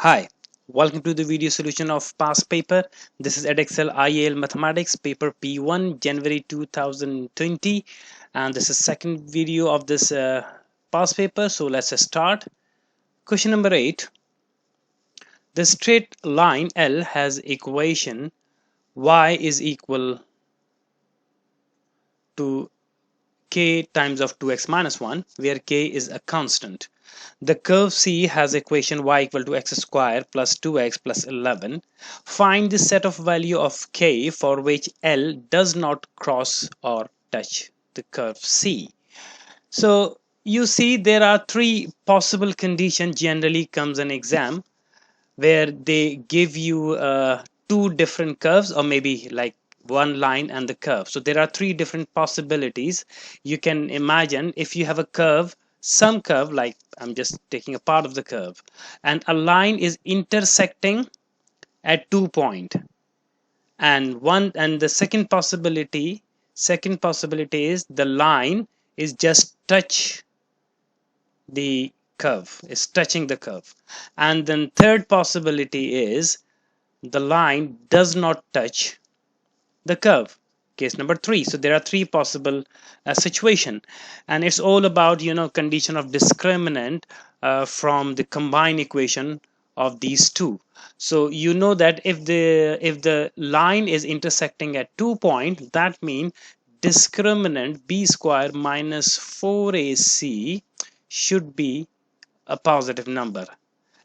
Hi, welcome to the video solution of past paper. This is Edexcel IAL Mathematics paper P1 January 2020, and this is second video of this past paper. So let's start. Question number 8. The straight line L has equation y is equal to k times of 2x minus 1, where k is a constant. The curve C has equation y equal to x square plus 2x plus 11. Find the set of value of k for which L does not cross or touch the curve C. So you see there are three possible conditions generally comes in exam where they give you two different curves, or maybe like one line and the curve. So there are three different possibilities. You can imagine if you have a curve, some curve, like I'm just taking a part of the curve, and a line is intersecting at 2 points, and the second possibility is the line is just touch the curve, is touching the curve. And then third possibility is the line does not touch the curve, case number 3. So there are three possible situation, and it's all about condition of discriminant from the combined equation of these two. So you know that if the line is intersecting at 2 points, that means discriminant b square minus 4ac should be a positive number.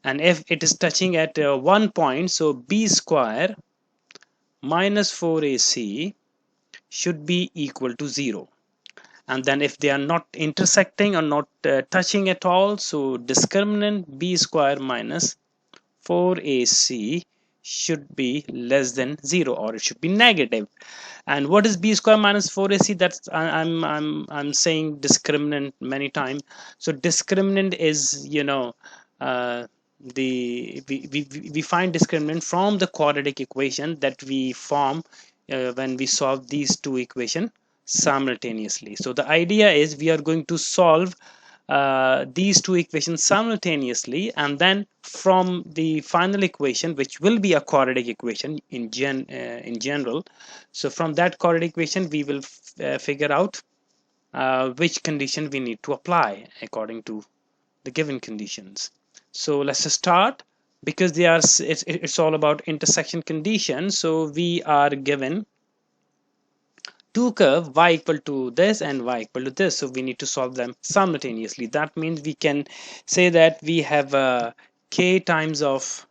And if it is touching at 1 point, so b square minus 4ac should be equal to 0. And then if they are not intersecting or not touching at all, so discriminant b square minus 4ac should be less than 0, or it should be negative. And what is b square minus 4ac? That's I'm saying discriminant many times. So discriminant is uh, we find discriminant from the quadratic equation that we form when we solve these two equations simultaneously. So the idea is we are going to solve these two equations simultaneously, and then from the final equation, which will be a quadratic equation in general, so from that quadratic equation we will figure out which condition we need to apply according to the given conditions. So let's start, because it's all about intersection conditions. So we are given two curve y equal to this and y equal to this, so we need to solve them simultaneously. That means we can say that we have k times of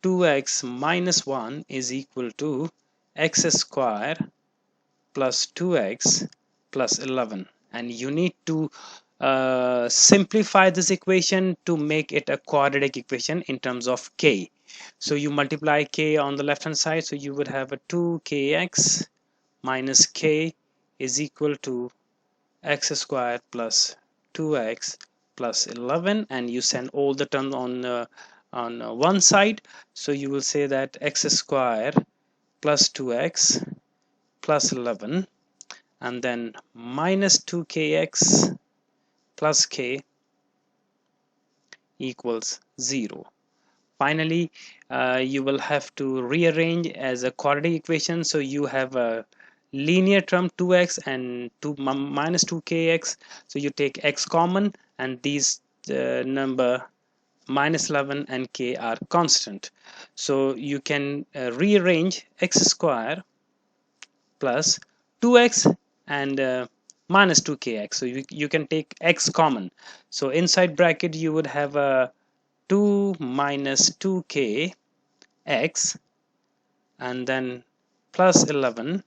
2x minus 1 is equal to x square plus 2x plus 11, and you need to simplify this equation to make it a quadratic equation in terms of k. So you multiply k on the left hand side, so you would have a 2kx minus k is equal to x square plus 2x plus 11, and you send all the terms on one side. So you will say that x square plus 2x plus 11, and then minus 2kx plus k equals 0. Finally, you will have to rearrange as a quadratic equation. So you have a linear term 2x and minus 2kx. So you take x common, and these number minus 11 and k are constant. So you can rearrange x square plus 2x and minus 2kx. So you can take x common. So inside bracket you would have a 2 minus 2k x, and then plus 11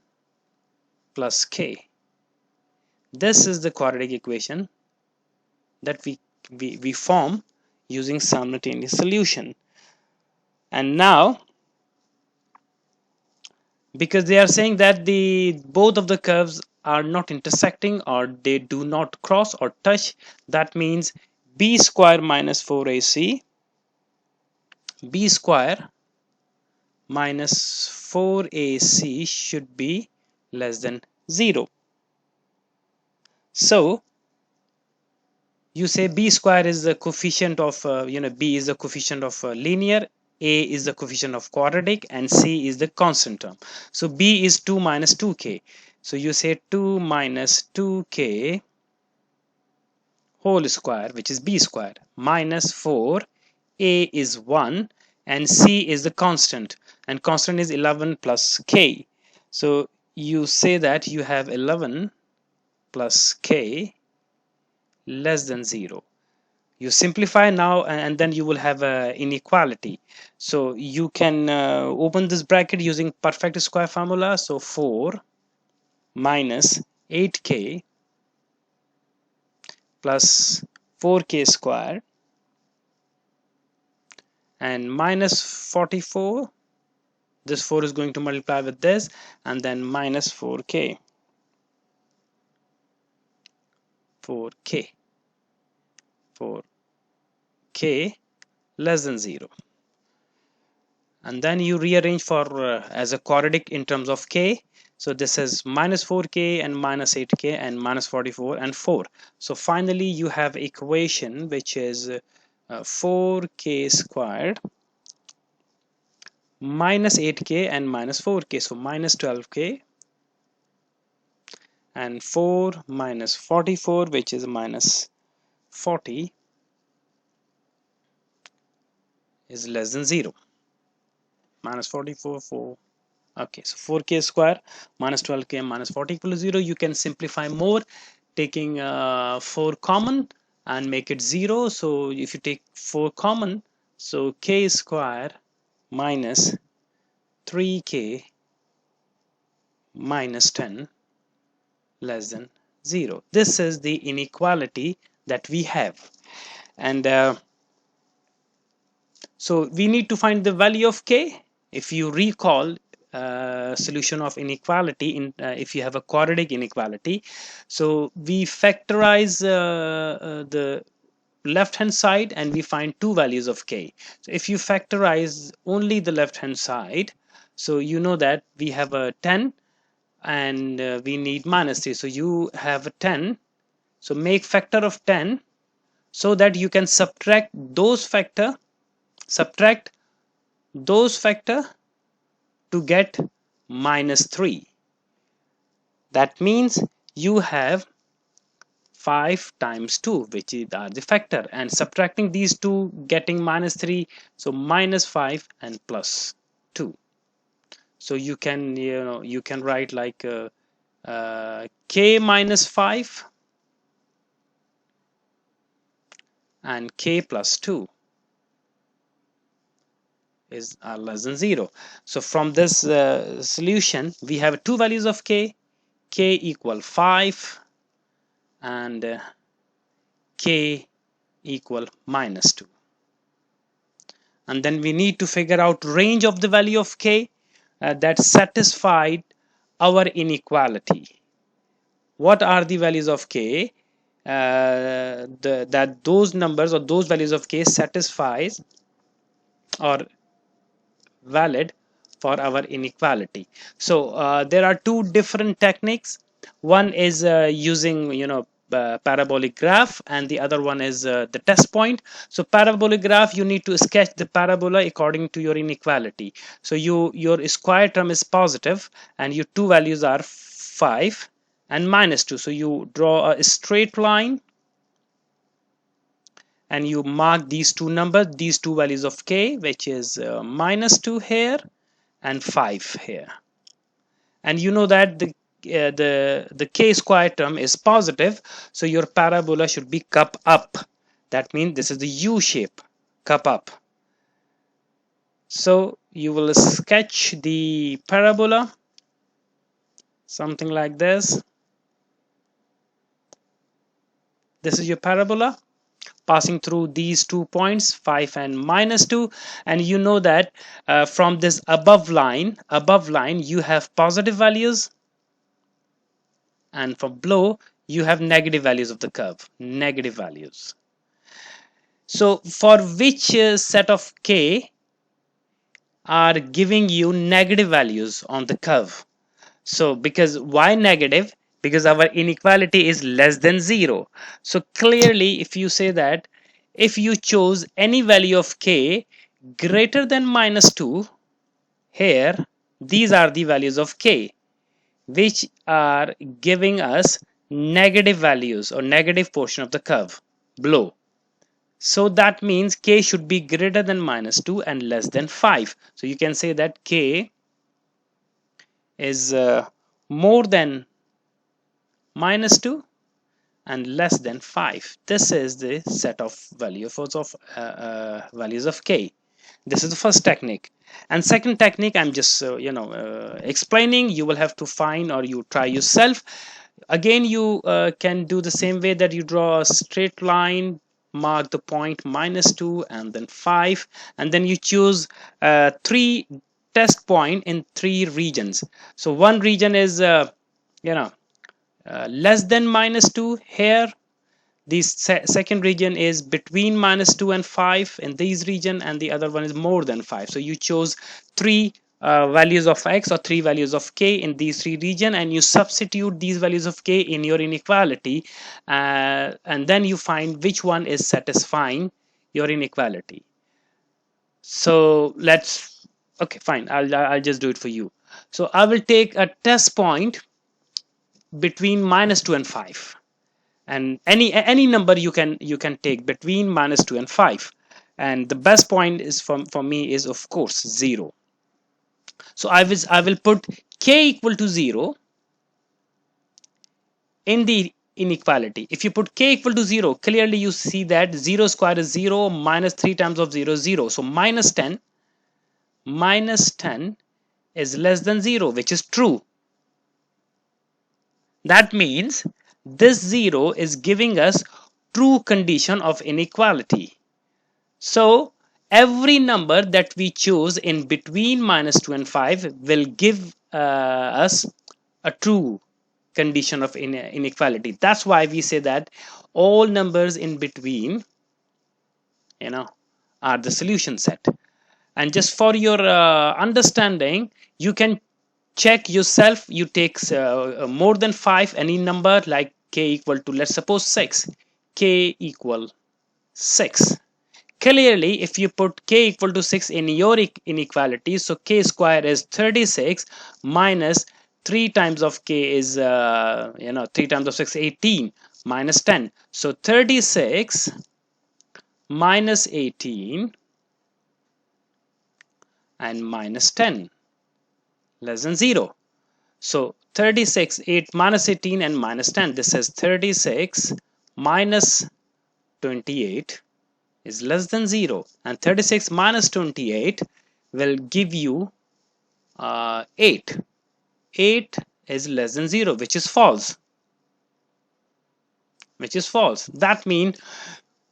plus k. This is the quadratic equation that we form using simultaneous solution. And now, because they are saying that the both of the curves are not intersecting, or they do not cross or touch, that means b square minus 4ac, b square minus 4ac should be less than 0. So you say b square is the coefficient of b is the coefficient of linear, a is the coefficient of quadratic, and c is the constant term. So b is 2 minus 2k. So you say 2 minus 2k whole square, which is b square, minus 4, a is 1, and c is the constant, and constant is 11 plus k. So you say that you have 11 plus k less than 0. You simplify now, and then you will have a inequality. So you can open this bracket using perfect square formula. So 4 minus 8k plus 4k square and minus 44. This 4 is going to multiply with this, and then minus 4k 4k less than 0. And then you rearrange for as a quadratic in terms of k. So this is minus 4k and minus 8k and minus 44 and 4. So finally you have equation which is 4k squared minus 8k and minus 4k. So minus 12k and 4 minus 44, which is minus 40, is less than 0. Minus 44, 4. Okay, so 4k square minus 12k minus 40 equal to 0. You can simplify more, taking 4 common and make it 0. So if you take 4 common, so k square minus 3k minus 10 less than 0. This is the inequality that we have. And so we need to find the value of k. If you recall, solution of inequality in if you have a quadratic inequality, so we factorize the left hand side and we find two values of k. So if you factorize only the left hand side, so you know that we have a 10 and we need minus 3. So you have a 10, so make factor of 10 so that you can subtract those factor to get minus 3. That means you have 5 times 2, which is the factor, and subtracting these two getting minus 3. So minus 5 and plus 2. So you can write like k minus 5 and k plus 2 is less than 0. So from this solution we have two values of k equal 5 and k equal minus 2. And then we need to figure out range of the value of k that satisfied our inequality. What are the values of k that those numbers or those values of k satisfies or valid for our inequality? So there are two different techniques. One is using parabolic graph, and the other one is the test point. So parabolic graph, you need to sketch the parabola according to your inequality. So your square term is positive and your two values are 5 and minus 2. So you draw a straight line and you mark these two numbers, these two values of k, which is minus 2 here and 5 here. And you know that the k square term is positive, so your parabola should be cup up. That means this is the U shape, cup up. So you will sketch the parabola something like this. This is your parabola passing through these 2 points, 5 and minus 2. And you know that from this above line you have positive values, and from below you have negative values of the curve, negative values. So for which set of k are giving you negative values on the curve? So because why negative? because our inequality is less than 0. So clearly, if you say that if you chose any value of k greater than minus 2, here these are the values of k which are giving us negative values or negative portion of the curve below. So that means k should be greater than minus 2 and less than 5. So you can say that k is more than minus 2 and less than 5. This is the set of values of k. This is the first technique. And second technique, I'm just explaining. You will have to find or you try yourself. Again, you can do the same way that you draw a straight line, mark the point minus 2 and then 5, and then you choose 3 test point in 3 regions. So one region is you know less than minus 2 here. The second region is between minus 2 and 5 in this region, and the other one is more than 5. So you chose 3 values of x or 3 values of k in these 3 region, and you substitute these values of k in your inequality, and then you find which one is satisfying your inequality. So let's, okay, fine, I'll just do it for you. So I will take a test point between minus 2 and 5, and any number you can take between minus 2 and 5, and the best point is for me is of course 0. So I will put k equal to 0 in the inequality. If you put k equal to 0, clearly you see that 0 square is 0, minus 3 times of 0 is 0. So minus 10 is less than 0, which is true. That means this 0 is giving us true condition of inequality. So every number that we choose in between minus 2 and 5 will give us a true condition of inequality. That's why we say that all numbers in between are the solution set. And just for your understanding, you can check yourself. You take more than 5, any number like k equal to, let's suppose 6, k equal 6. Clearly, if you put k equal to 6 in your inequality, so k square is 36 minus 3 times of k is 3 times of 6 18 minus 10. So 36 minus 18 and minus 10 less than 0. So 36 8 minus 18 and minus 10. This is 36 minus 28 is less than 0, and 36 minus 28 will give you 8. 8 is less than 0, which is false. That means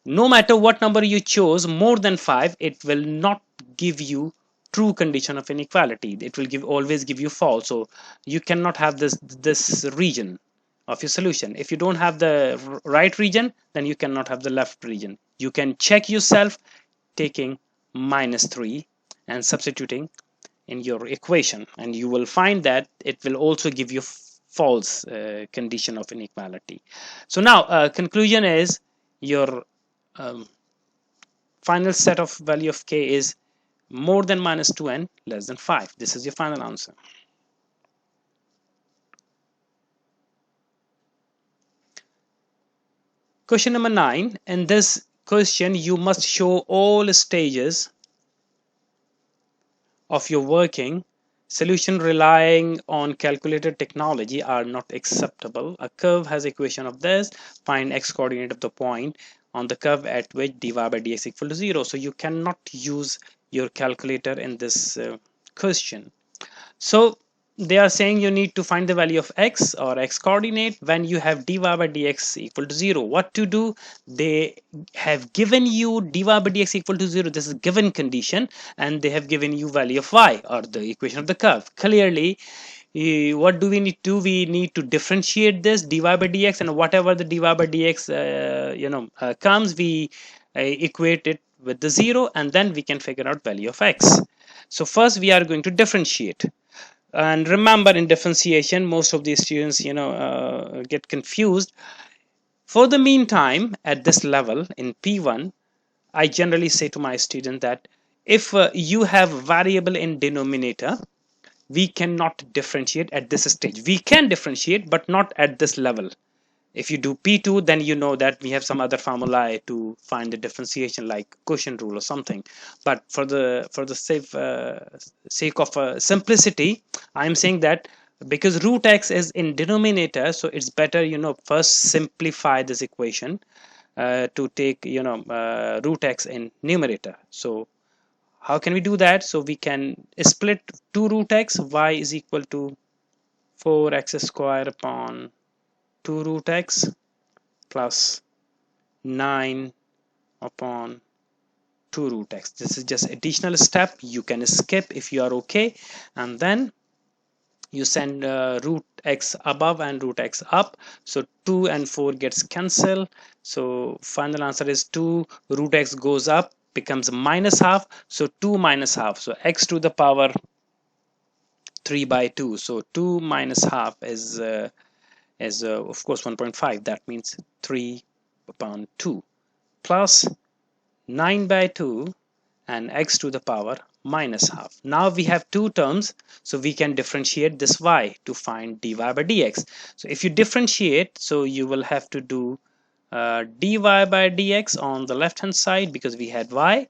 no matter what number you chose, more than 5, it will not give you true condition of inequality. It will always give you false. So you cannot have this region of your solution. If you don't have the right region, then you cannot have the left region. You can check yourself taking minus 3 and substituting in your equation, and you will find that it will also give you false condition of inequality. So now conclusion is your final set of value of k is more than minus 2 and less than 5. This is your final answer. Question number 9. In this question, you must show all stages of your working. Solution relying on calculated technology are not acceptable. A curve has equation of this. Find x coordinate of the point on the curve at which dy by dx equal to 0. So you cannot use your calculator in this question. So they are saying you need to find the value of x or x coordinate when you have dy by dx equal to 0. What to do? They have given you dy by dx equal to 0. This is given condition, and they have given you value of y or the equation of the curve. Clearly, what do we need to do? We need to differentiate this dy by dx, and whatever the dy by dx comes, we equate it with the 0, and then we can figure out value of x. So first we are going to differentiate. And remember, in differentiation, most of these students, get confused. For the meantime, at this level in P1, I generally say to my student that if you have variable in denominator, we cannot differentiate at this stage. We can differentiate, but not at this level. If you do P2, then you know that we have some other formulae to find the differentiation, like quotient rule or something. But for the sake of simplicity, I'm saying that because root x is in denominator, so it's better, first simplify this equation to take, root x in numerator. So how can we do that? So we can split 2 root x, y is equal to 4x square upon 2 root x plus 9 upon 2 root x. This is just additional step. You can skip if you are okay. And then you send root x above and root x up. So 2 and 4 gets cancelled. So final answer is 2. Root x goes up, becomes minus half. So 2 minus half. So x to the power 3 by 2. So 2 minus half is of course 1.5. That means 3 upon 2 plus 9 by 2 and x to the power minus half. Now we have two terms, so we can differentiate this y to find dy by dx. So if you differentiate, so you will have to do dy by dx on the left hand side, because we had y.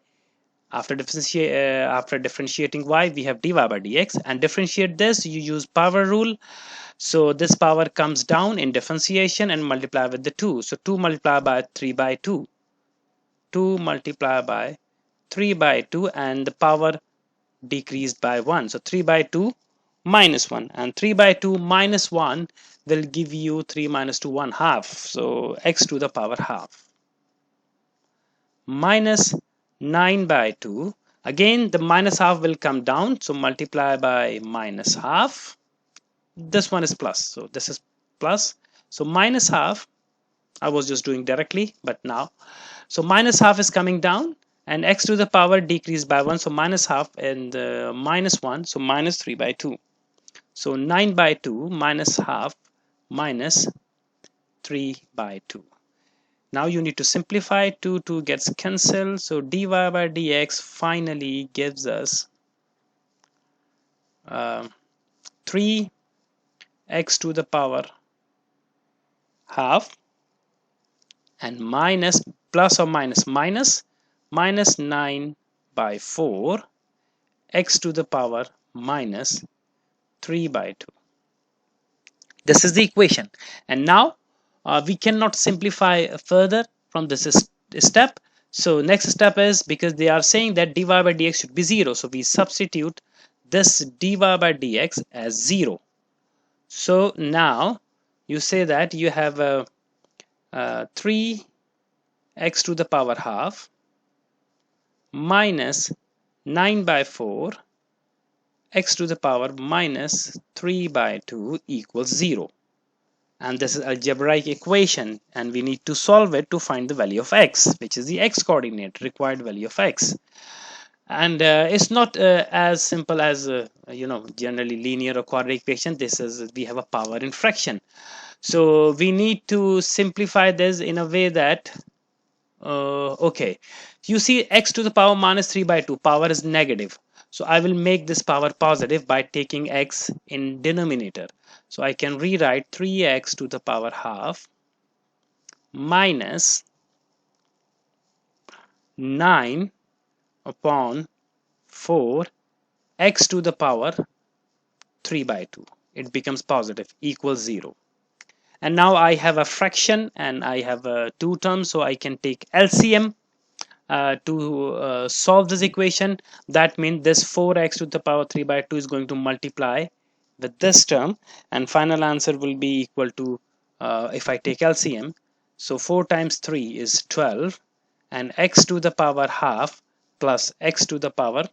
After differentiating y, we have dy by dx, and differentiate this, you use power rule. So this power comes down in differentiation and multiply with the 2. So 2 multiplied by 3 by 2. 2 multiplied by 3 by 2, and the power decreased by 1. So 3 by 2 minus 1, and 3 by 2 minus 1 will give you 3 minus 2, 1 half. So x to the power half minus 9 by 2. Again, the minus half will come down. So multiply by minus half. This one is plus. So this is plus. So minus half. I was just doing directly, but now. So minus half is coming down, and x to the power decreased by 1. So minus half and minus 1. So minus 3 by 2. So 9 by 2 minus half minus 3 by 2. Now you need to simplify. 2 gets cancelled. So dy by dx finally gives us 3x to the power half and minus plus or minus minus 9 by 4 x to the power minus 3 by 2. This is the equation. And now we cannot simplify further from this step. So next step is, because they are saying that dy by dx should be 0, so we substitute this dy by dx as 0. So now you say that you have 3x to the power half minus 9 by 4 x to the power minus 3 by 2 equals 0. And this is algebraic equation, and we need to solve it to find the value of x, which is the x coordinate, required value of x. And it's not as simple as generally linear or quadratic equation. This is, we have a power in fraction, so we need to simplify this in a way that okay, you see x to the power minus 3 by 2, power is negative. So I will make this power positive by taking x in denominator. So I can rewrite 3x to the power half minus 9 upon 4 x to the power 3 by 2. It becomes positive, equals 0. And now I have a fraction and I have two terms, so I can take LCM to solve this equation. That means this 4x to the power 3 by 2 is going to multiply with this term, and final answer will be equal to, if I take LCM, so 4 times 3 is 12, and x to the power half plus x to the power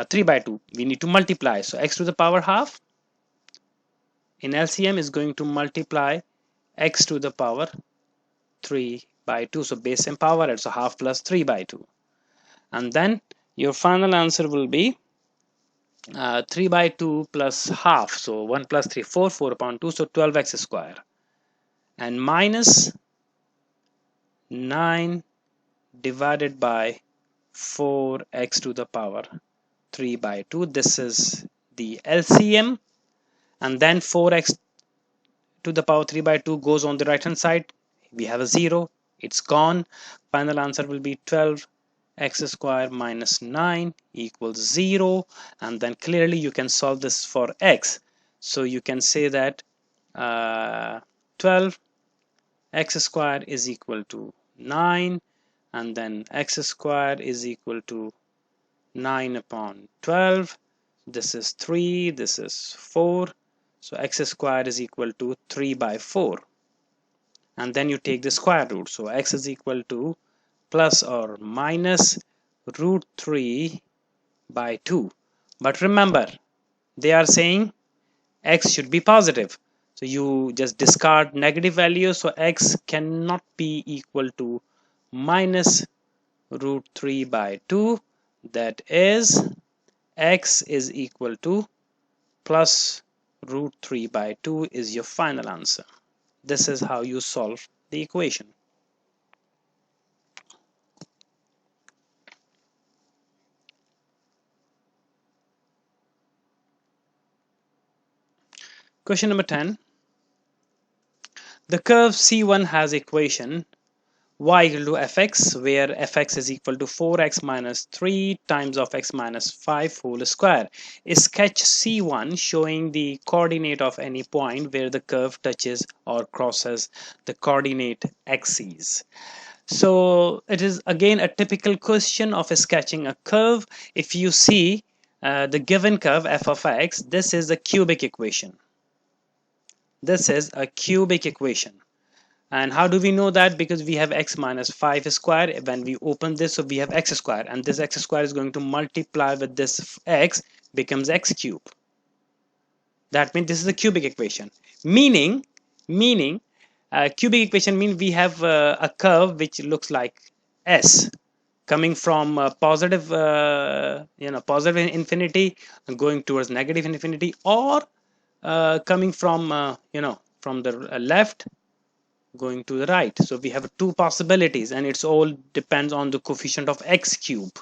3 by 2, we need to multiply. So x to the power half in LCM is going to multiply x to the power 3 by 2. So base and power add, so half plus 3 by 2. And then your final answer will be 3 by 2 plus half, so 1 plus 3, 4 upon 2, so 12x square, and minus 9 divided by 4x to the power 3 by 2. This is the LCM, and then 4x to the power 3 by 2 goes on the right hand side. We have a 0, it's gone. Final answer will be 12 x square minus 9 equals 0, and then clearly you can solve this for x. So you can say that 12 x square is equal to 9, and then x square is equal to 9 upon 12. This is 3, this is 4, so x square is equal to 3 by 4, and then you take the square root, so x is equal to plus or minus root 3 by 2. But remember, they are saying x should be positive, so you just discard negative values, so x cannot be equal to minus root 3 by 2. That is, x is equal to plus root 3 by 2 is your final answer. This is how you solve the equation. Question number 10. The curve C1 has equation y equal to fx, where fx is equal to 4x minus 3 times of x minus 5 whole square. Sketch C1 showing the coordinate of any point where the curve touches or crosses the coordinate axes. So it is again a typical question of sketching a curve. If you see the given curve f of x, this is a cubic equation. This is a cubic equation. And how do we know that? Because we have x minus 5 square. When we open this, so we have x square, and this x square is going to multiply with this x, becomes x cube. That means this is a cubic equation. Meaning cubic equation means we have a curve which looks like S, coming from positive positive infinity and going towards negative infinity, or coming from from the left going to the right. So we have two possibilities, and it's all depends on the coefficient of x cube.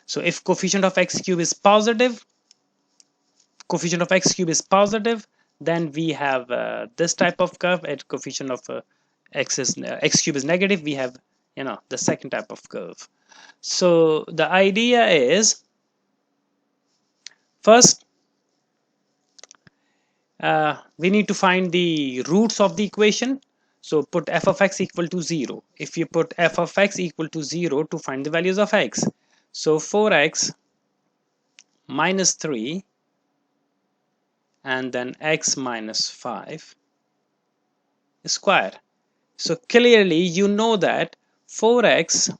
So if coefficient of x cube is positive, then we have this type of curve. At coefficient of x cube is negative, we have the second type of curve. So the idea is, first we need to find the roots of the equation. So put f of x equal to 0. If you put f of x equal to 0 to find the values of x, so 4x minus 3 and then x minus 5 square. So clearly you know that 4x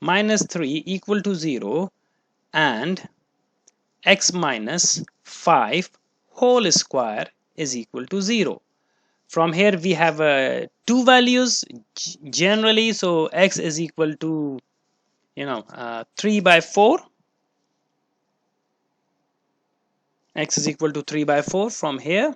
minus 3 equal to 0 and x minus 5 whole square is equal to 0. From here we have two values generally, so x is equal to 3 by 4. X is equal to 3 by 4 from here,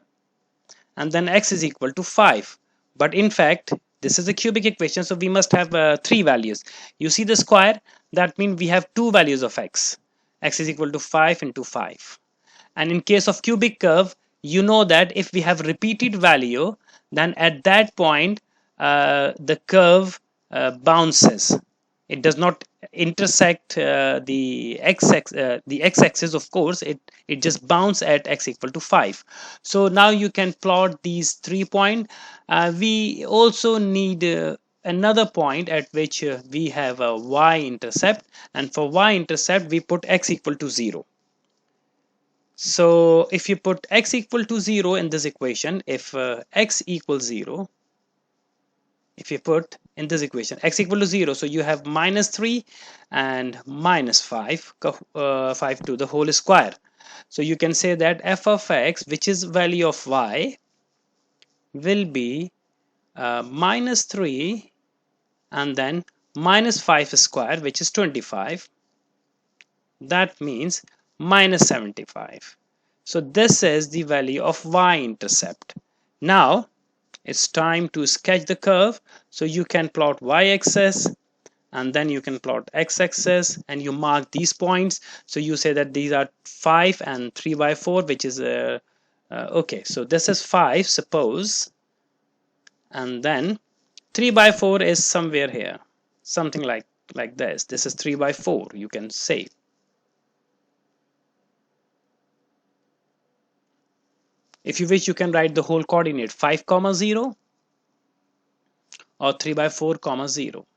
and then x is equal to 5. But in fact this is a cubic equation, so we must have three values. You see the square, that means we have two values of x. X is equal to 5 into 5. And in case of cubic curve, you know that if we have repeated value, then at that point the curve bounces. It does not intersect the x-axis. Of course, it just bounces at x equal to 5. So now you can plot these 3 points. We also need another point at which we have a y-intercept, and for y-intercept we put x equal to 0. So if you put x equal to 0 in this equation, if x equals 0, if you put in this equation x equal to 0, so you have minus 3 and minus 5, 5 to the whole square. So you can say that f of x, which is value of y, will be minus 3 and then minus 5 square, which is 25, That means minus 75. So this is the value of y-intercept. Now it's time to sketch the curve. So you can plot y-axis and then you can plot x-axis and you mark these points. So you say that these are 5 and 3 by 4, which is okay, so this is 5 suppose, and then 3 by 4 is somewhere here, something like this is 3 by 4, you can say. If you wish, you can write the whole coordinate 5 comma 0 or 3 by 4 comma 0.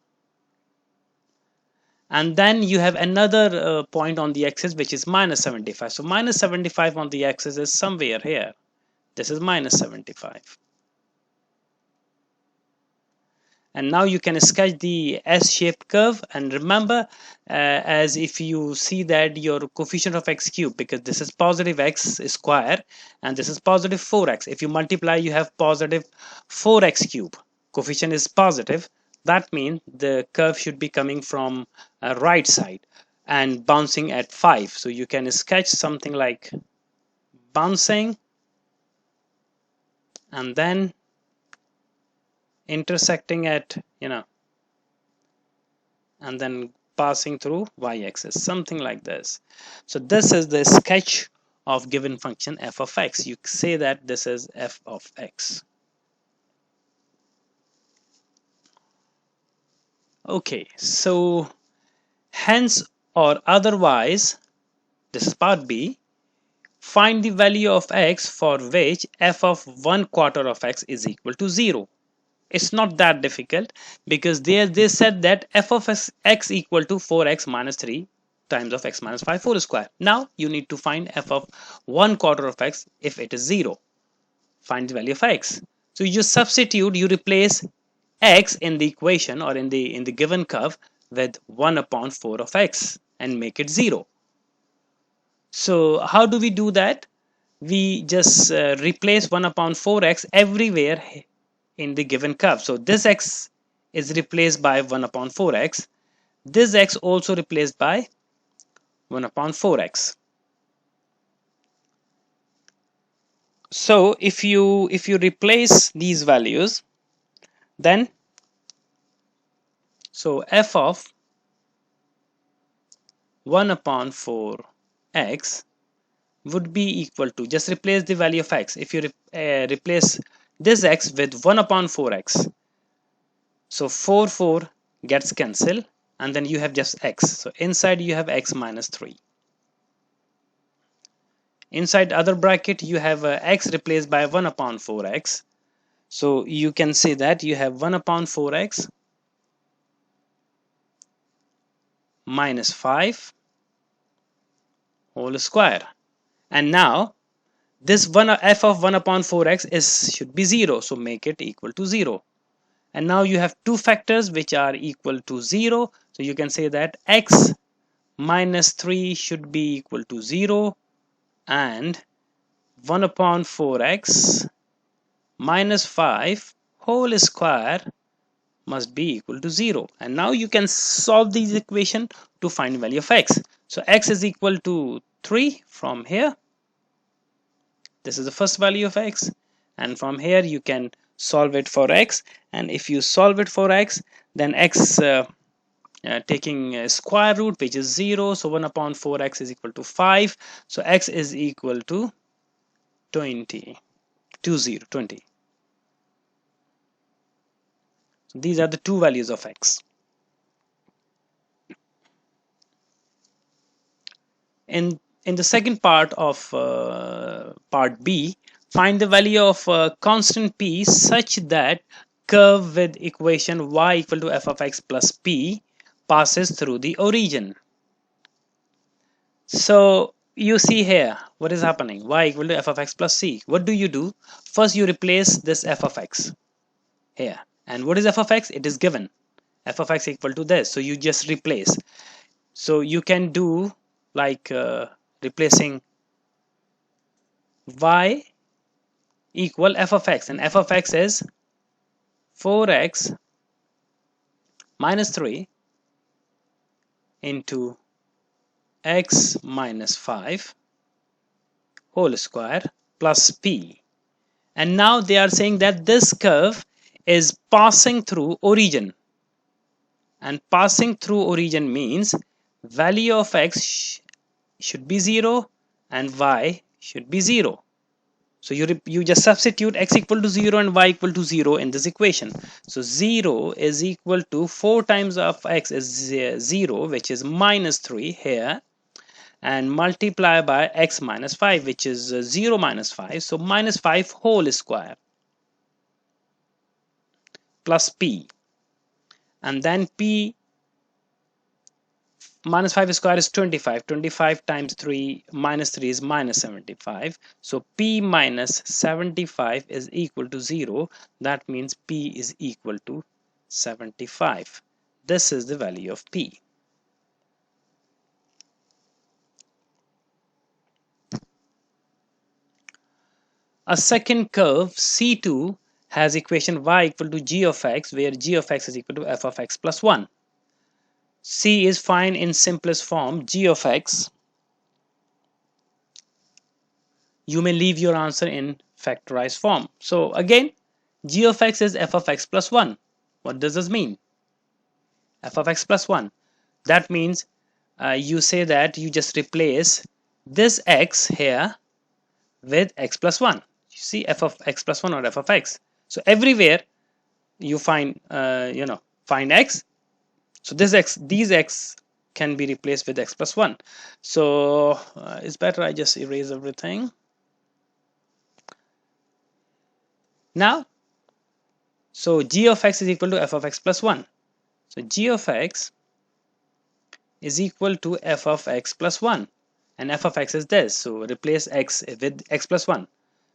And then you have another point on the axis which is minus 75. So minus 75 on the axis is somewhere here. This is minus 75. And now you can sketch the S-shaped curve, and remember as if you see that your coefficient of x cube, because this is positive x square and this is positive 4x, if you multiply you have positive 4x cube, coefficient is positive, that means the curve should be coming from right side and bouncing at 5. So you can sketch something like bouncing and then intersecting at, and then passing through y-axis, something like this. So this is the sketch of given function f of x. You say that this is f of x. Okay, so hence or otherwise, this is part B, find the value of x for which f of 1/4 of x is equal to 0. It's not that difficult, because they said that f of x equal to 4x minus 3 times of x minus 5 whole square. Now you need to find f of 1/4 of x if it is 0. Find the value of x. So you just substitute, you replace x in the equation or in the given curve with 1/4 of x and make it 0. So how do we do that? We just replace 1/4x everywhere in the given curve. So this x is replaced by 1/4x. This x also replaced by 1/4x. So if you replace these values, then so f of 1/4x would be equal to, just replace the value of x. If you replace this x with 1/4x, so 4 gets cancelled and then you have just x. So inside you have x minus 3. Inside other bracket you have x replaced by 1/4x. So you can say that you have 1/4x minus 5 whole square. And now this f of 1/4x should be 0. So make it equal to 0. And now you have two factors which are equal to 0. So you can say that x minus 3 should be equal to 0 and 1/4x minus 5 whole square must be equal to 0. And now you can solve these equation to find value of x. So x is equal to 3 from here. This is the first value of x, and from here you can solve it for x. And if you solve it for x, then x taking a square root, which is 0, so 1/4x is equal to 5. So x is equal to 20. So these are the two values of x. In the second part of part B, find the value of constant p such that curve with equation y equal to f of x plus p passes through the origin. So you see here what is happening, y equal to f of x plus c. What do? First you replace this f of x here, and what is f of x? It is given, f of x equal to this, so you just replace. So you can do like replacing y equal f of x, and f of x is 4x minus 3 into x minus 5 whole square plus p. And now they are saying that this curve is passing through origin. And passing through origin means value of x should be 0 and y should be 0. So you just substitute x equal to 0 and y equal to 0 in this equation. So 0 is equal to 4 times of x is 0, which is minus 3 here, and multiply by x minus 5, which is 0 minus 5. So minus 5 whole square plus p. And then p minus 5 square is 25. 25 times 3 minus 3 is minus 75. So p minus 75 is equal to 0. That means p is equal to 75. This is the value of p. A second curve C2 has equation y equal to g of x, where g of x is equal to f of x plus 1. C is fine in simplest form, g of x. You may leave your answer in factorized form. So again, g of x is f of x plus 1. What does this mean? F of x plus 1. That means you say that you just replace this x here with x plus 1. You see, f of x plus 1 or f of x. So everywhere you find find x. So these x can be replaced with x plus 1. So it's better I just erase everything. Now, so g of x is equal to f of x plus 1. So g of x is equal to f of x plus 1. And f of x is this. So replace x with x plus 1.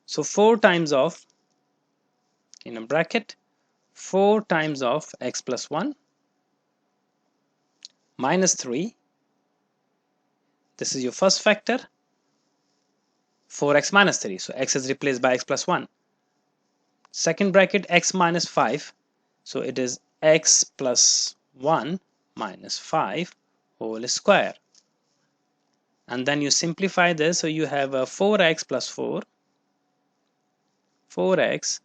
So 4 times of, in a bracket, 4 times of x plus 1 minus 3. This is your first factor. 4x minus 3. So x is replaced by x plus 1. Second bracket, x minus 5. So it is x plus 1 minus 5 whole square. And then you simplify this. So you have a 4x plus 4. 4x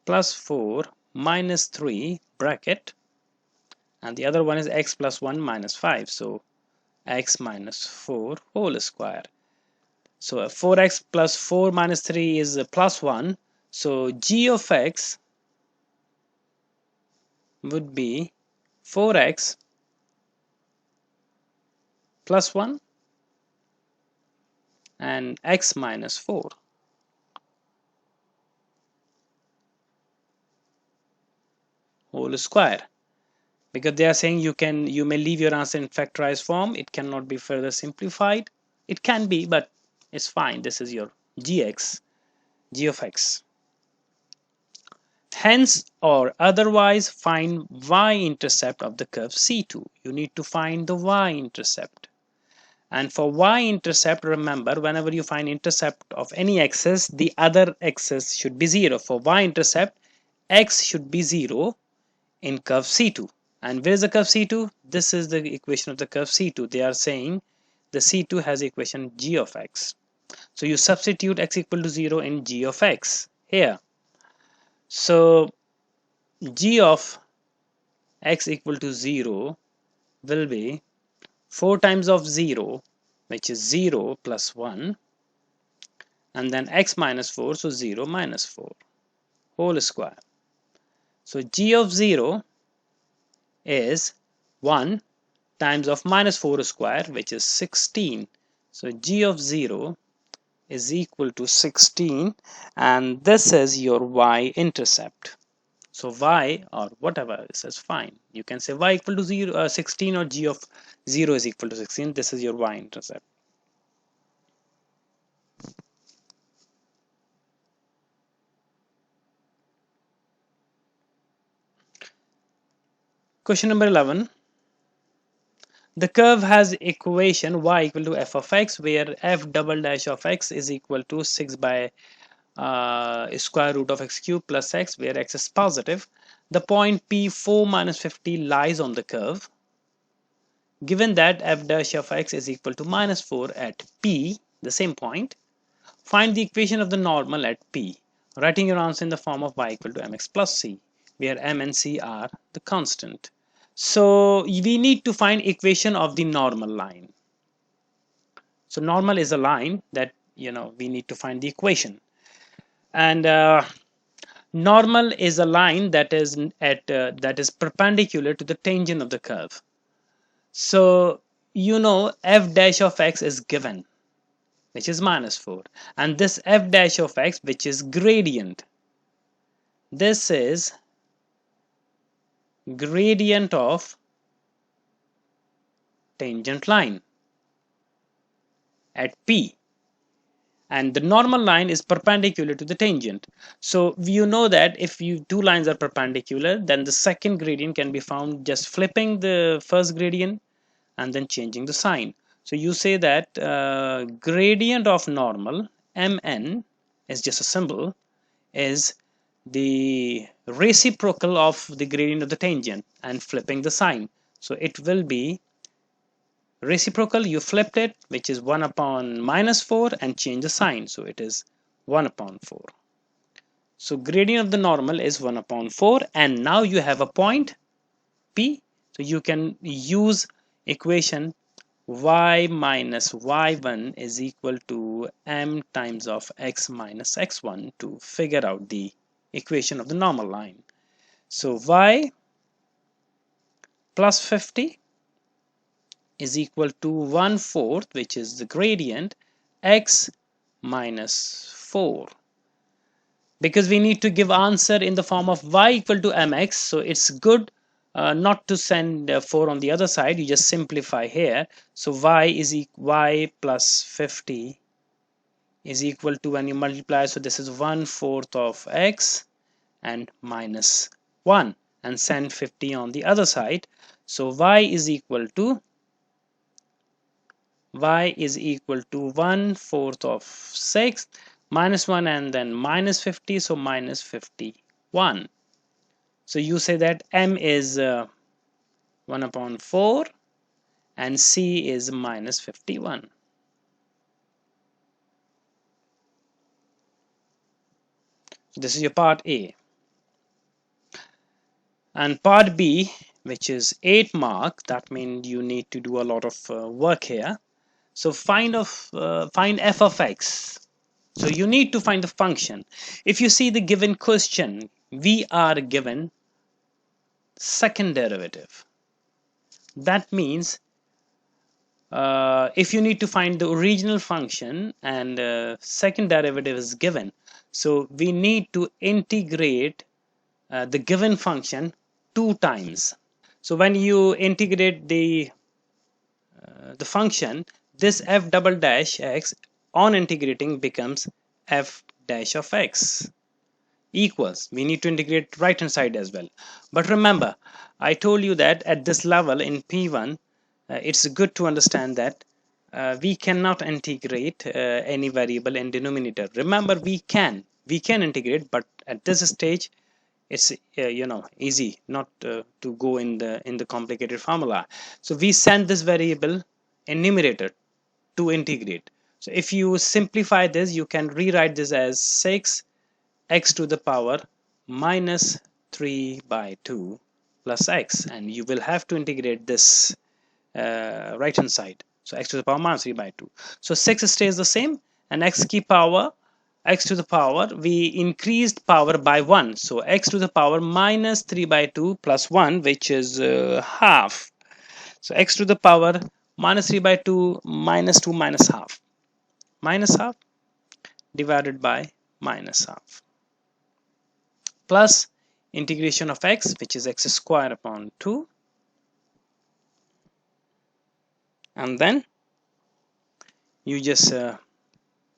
plus 4 minus 3 bracket. And the other one is x plus 1 minus 5. So x minus 4 whole square. So 4x plus 4 minus 3 is plus 1. So g of x would be 4x plus 1 and x minus 4 whole square. Because they are saying you may leave your answer in factorized form. It cannot be further simplified. It can be, but it's fine. This is your g of x. Hence or otherwise find y-intercept of the curve C2. You need to find the y-intercept. And for y-intercept, remember, whenever you find intercept of any axis, the other axis should be 0. For y-intercept, x should be 0 in curve C2. And where is the curve C2? This is the equation of the curve C2. They are saying the C2 has equation g of x. So you substitute x equal to 0 in g of x here. So g of x equal to 0 will be 4 times of 0, which is 0 plus 1, and then x minus 4, so 0 minus 4 whole square. So g of 0 is 1 times of minus 4 square, which is 16. So g of 0 is equal to 16, and this is your y-intercept. So y or whatever, this is fine. You can say y equal to 16 or g of 0 is equal to 16. This is your y-intercept. Question number 11. The curve has equation y equal to f of x, where f double dash of x is equal to 6 by square root of x cube plus x, where x is positive. The point P4 minus 50 lies on the curve. given that f dash of x is equal to minus 4 at P, the same point, find the equation of the normal at P, writing your answer in the form of y equal to mx plus c, where m and c are the constant. So we need to find equation of the normal line. So normal is a line that, we need to find the equation. And normal is a line that is perpendicular to the tangent of the curve. So f dash of x is given, which is minus 4, and this f dash of x, which is gradient, this is gradient of tangent line at P, and the normal line is perpendicular to the tangent. So you know that if two lines are perpendicular, then the second gradient can be found just flipping the first gradient and then changing the sign. So you say that gradient of normal, mn, is just a symbol, is the reciprocal of the gradient of the tangent and flipping the sign. So it will be reciprocal, you flipped it, which is 1 upon minus 4, and change the sign. So it is 1 upon 4. So gradient of the normal is 1 upon 4, and now you have a point P. So you can use equation y minus y1 is equal to m times of x minus x1 to figure out the equation of the normal line. So y plus 50 is equal to 1/4, which is the gradient, x minus 4. Because we need to give answer in the form of y equal to mx, so it's good not to send 4 on the other side. You just simplify here. So y plus 50 is equal to, when you multiply, so this is 1/4 of x and minus 1, and send 50 on the other side. So y is equal to 1/4 of 6 minus 1 and then minus 50, so minus 51. So you say that m is 1 upon 4 and c is minus 51. So this is your part A. And part B, which is 8 mark, that means you need to do a lot of work here. So find f of x. So you need to find the function. If you see the given question, we are given second derivative. That means if you need to find the original function and second derivative is given, so we need to integrate the given function 2 times. So when you integrate the function, this f double dash x on integrating becomes f dash of x equals, we need to integrate right hand side as well. But remember, I told you that at this level in P1, it's good to understand that we cannot integrate any variable in denominator. Remember, we can integrate, but at this stage it's easy not to go in the complicated formula. So we send this variable in numerator to integrate. So if you simplify this, you can rewrite this as 6 x to the power minus 3 by 2 plus x, and you will have to integrate this right hand side. So x to the power minus 3 by 2. So 6 stays the same, and x to the power, we increased power by 1. So x to the power minus 3 by 2 plus 1, which is half. So x to the power minus 3 by 2 minus 2 minus half. Minus half divided by minus half. Plus integration of x, which is x squared upon 2. And then you just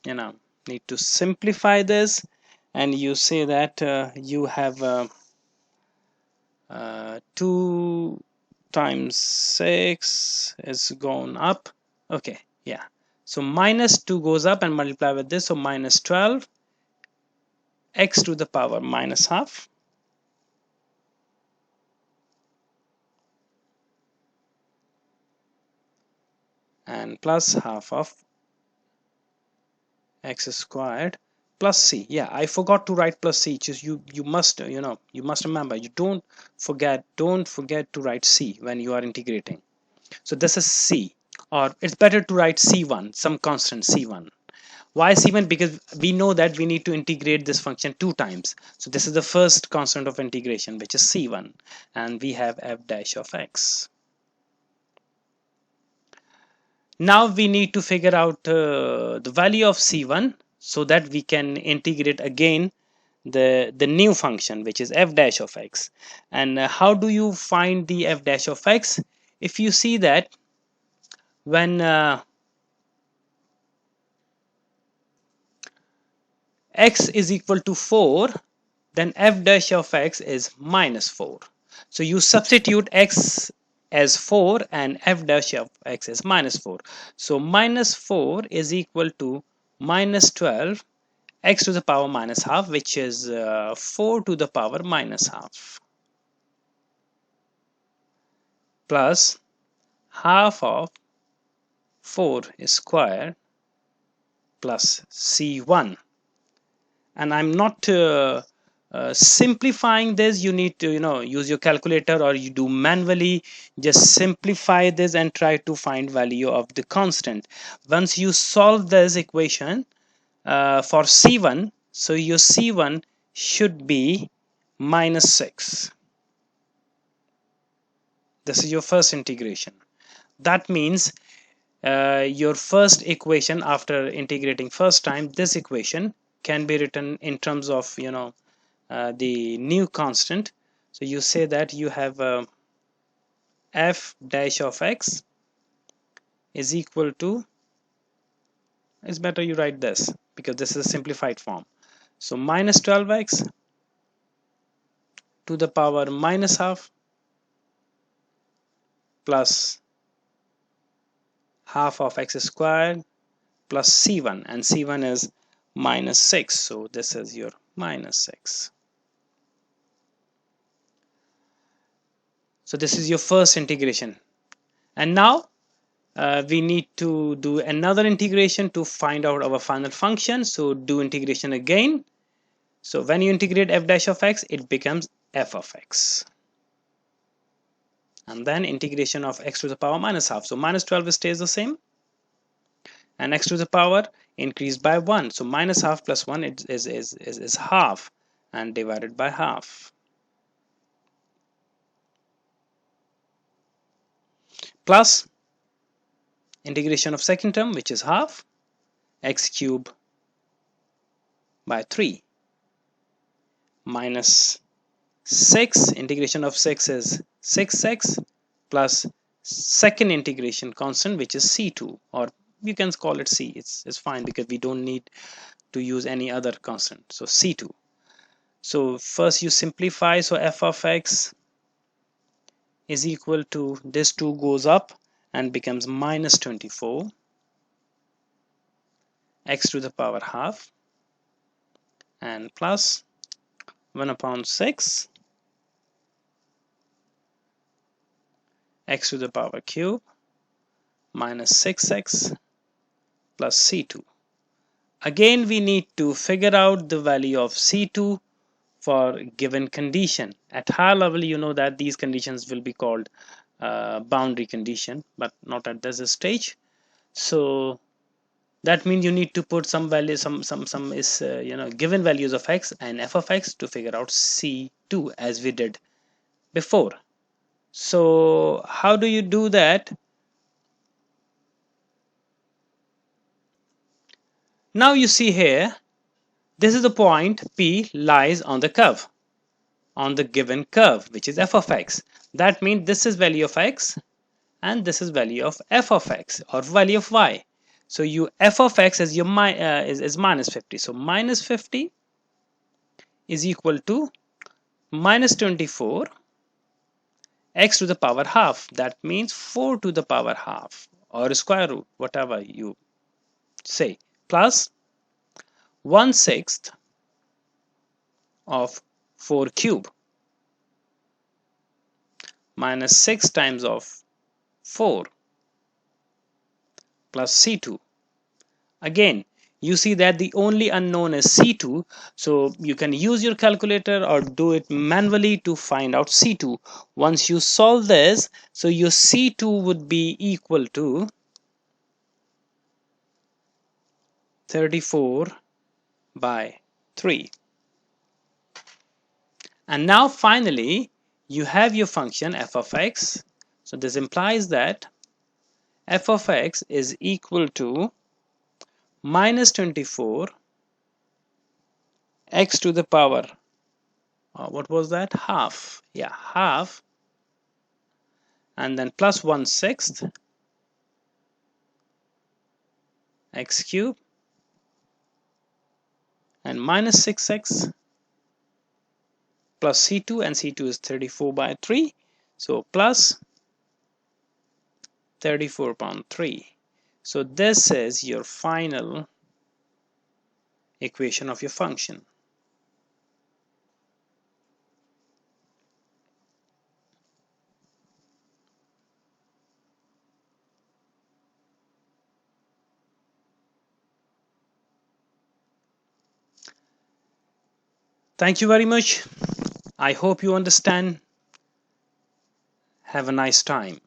need to simplify this, and you say that you have 2 times 6 is gone up. Okay, yeah. So minus 2 goes up and multiply with this, so minus 12 x to the power minus half and plus half of x squared plus c. Yeah, I forgot to write plus c. Just you must, you must remember, you don't forget to write c when you are integrating. So this is c, or it's better to write c1, some constant c1. Why c1? Because we know that we need to integrate this function 2 times. So this is the first constant of integration, which is c1, and we have f dash of x. Now we need to figure out the value of c1 so that we can integrate again the new function, which is f dash of x. And how do you find the f dash of x? If you see that when x is equal to 4, then f dash of x is minus 4. So you substitute x as 4 and f dash of x is minus 4. So minus 4 is equal to minus 12 x to the power minus half, which is 4 to the power minus half, plus half of 4 squared plus c1. And I'm not simplifying this. You need to use your calculator, or you do manually. Just simplify this and try to find value of the constant. Once you solve this equation for c1, so your c1 should be minus 6. This is your first integration. That means your first equation after integrating first time, this equation can be written in terms of the new constant. So you say that you have f dash of x is equal to, it's better you write this because this is a simplified form. So minus 12x to the power minus half plus half of x squared plus c1, and c1 is minus 6. So this is your minus 6. So this is your first integration. And now we need to do another integration to find out our final function. So do integration again. So when you integrate f dash of x, it becomes f of x. And then integration of x to the power minus half. So minus 12 stays the same. And x to the power increased by 1. So minus half plus 1 is half, and divided by half. Plus integration of second term, which is half, x cubed by 3, minus 6, integration of 6 is 6x, plus second integration constant, which is c2, or you can call it c. It's fine because we don't need to use any other constant. So c2. So first you simplify. So f of x is equal to, this 2 goes up and becomes minus 24 x to the power half, and plus 1 upon 6 x to the power cube minus 6x plus c2. Again we need to figure out the value of c2 for given condition. At higher level you know that these conditions will be called boundary condition, but not at this stage. So that means you need to put some value, some is given values of x and f of x to figure out c2 as we did before. So how do you do that? Now you see here, this is the point P lies on the curve, on the given curve, which is f of x. That means this is value of x and this is value of f of x, or value of y. So you f of x is your is minus 50. So minus 50 is equal to minus 24 x to the power half. That means 4 to the power half, or square root, whatever you say, plus 1/6 of 4 cube minus 6 times of 4 plus C2. Again, you see that the only unknown is C2, so you can use your calculator or do it manually to find out C2. Once you solve this, so your C2 would be equal to 34 by 3. And now finally, you have your function f of x. So this implies that f of x is equal to minus 24 x to the power, what was that, half, yeah, half, and then plus 1/6 x cube and minus 6x plus C2, and C2 is 34 by 3, so plus 34/3. So this is your final equation of your function. Thank you very much. I hope you understand. Have a nice time.